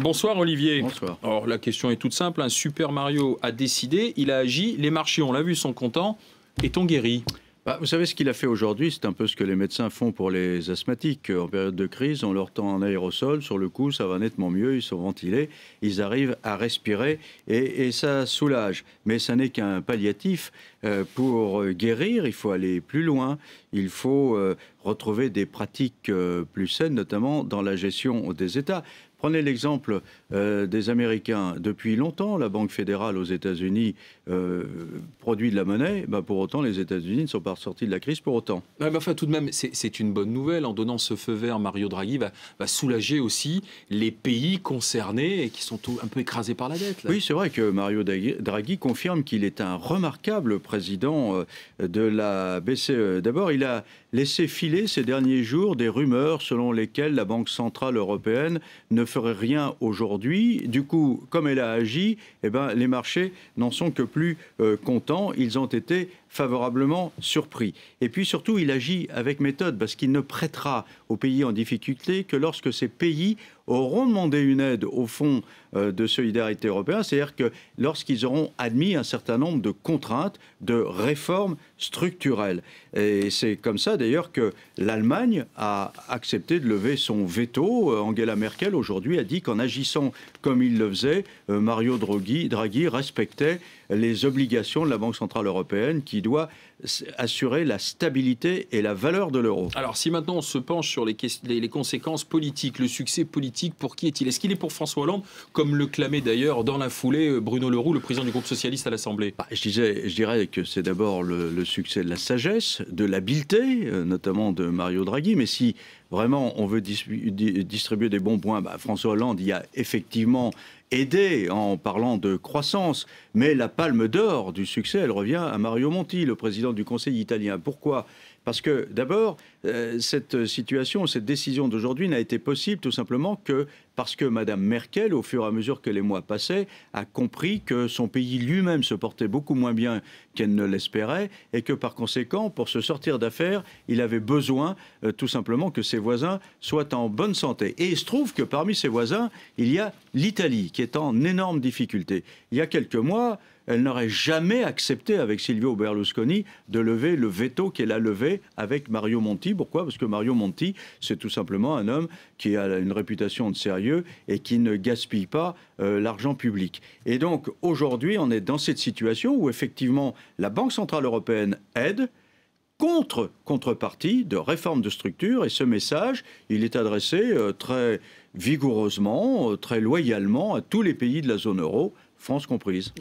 Bonsoir Olivier. Bonsoir. Alors la question est toute simple, Super Mario a décidé, il a agi, les marchés, on l'a vu, sont contents. Est-on guéri ? Vous savez ce qu'il a fait aujourd'hui, c'est un peu ce que les médecins font pour les asthmatiques. En période de crise, on leur tend un aérosol, sur le coup ça va nettement mieux, ils sont ventilés, ils arrivent à respirer et ça soulage. Mais ça n'est qu'un palliatif. Pour guérir, il faut aller plus loin, il faut retrouver des pratiques plus saines, notamment dans la gestion des États. Prenez l'exemple des Américains. Depuis longtemps, la Banque fédérale aux États-Unis produit de la monnaie. Pour autant, les États-Unis ne sont pas sortis de la crise pour autant. Enfin, tout de même, c'est une bonne nouvelle. En donnant ce feu vert, Mario Draghi va soulager aussi les pays concernés et qui sont un peu écrasés par la dette. Là. Oui, c'est vrai que Mario Draghi confirme qu'il est un remarquable président de la BCE. D'abord, il a laissé filer ces derniers jours des rumeurs selon lesquelles la Banque centrale européenne ne ferait rien aujourd'hui. Du coup, comme elle a agi, les marchés n'en sont que plus contents. Ils ont été favorablement surpris. Et puis surtout, il agit avec méthode parce qu'il ne prêtera aux pays en difficulté que lorsque ces pays auront demandé une aide au fonds de solidarité européen, c'est-à-dire que lorsqu'ils auront admis un certain nombre de contraintes, de réformes structurelles. Et c'est comme ça d'ailleurs que l'Allemagne a accepté de lever son veto. Angela Merkel aujourd'hui a dit qu'en agissant comme il le faisait, Mario Draghi respectait les obligations de la Banque centrale européenne qui doit assurer la stabilité et la valeur de l'euro. Alors si maintenant on se penche sur les conséquences politiques, le succès politique, pour qui est-il ? Est-ce qu'il est pour François Hollande, comme le clamait d'ailleurs dans la foulée Bruno Le Roux, le président du groupe socialiste à l'Assemblée ? Je dirais que c'est d'abord le succès de la sagesse, de l'habileté, notamment de Mario Draghi, mais si vraiment on veut distribuer des bons points, François Hollande y a effectivement aidé en parlant de croissance, mais la palme d'or du succès, elle revient à Mario Monti, le président du Conseil italien. Pourquoi ? Parce que d'abord, cette situation, cette décision d'aujourd'hui n'a été possible tout simplement que parce que Mme Merkel, au fur et à mesure que les mois passaient, a compris que son pays lui-même se portait beaucoup moins bien qu'elle ne l'espérait et que par conséquent, pour se sortir d'affaires, il avait besoin tout simplement que ses voisins soient en bonne santé. Et il se trouve que parmi ses voisins, il y a l'Italie qui est en énorme difficulté. Il y a quelques mois, elle n'aurait jamais accepté avec Silvio Berlusconi de lever le veto qu'elle a levé avec Mario Monti. Pourquoi ? Parce que Mario Monti, c'est tout simplement un homme qui a une réputation de sérieux et qui ne gaspille pas l'argent public. Et donc aujourd'hui, on est dans cette situation où effectivement la Banque centrale européenne aide contrepartie de réforme de structure. Et ce message, il est adressé très vigoureusement, très loyalement à tous les pays de la zone euro, France comprise.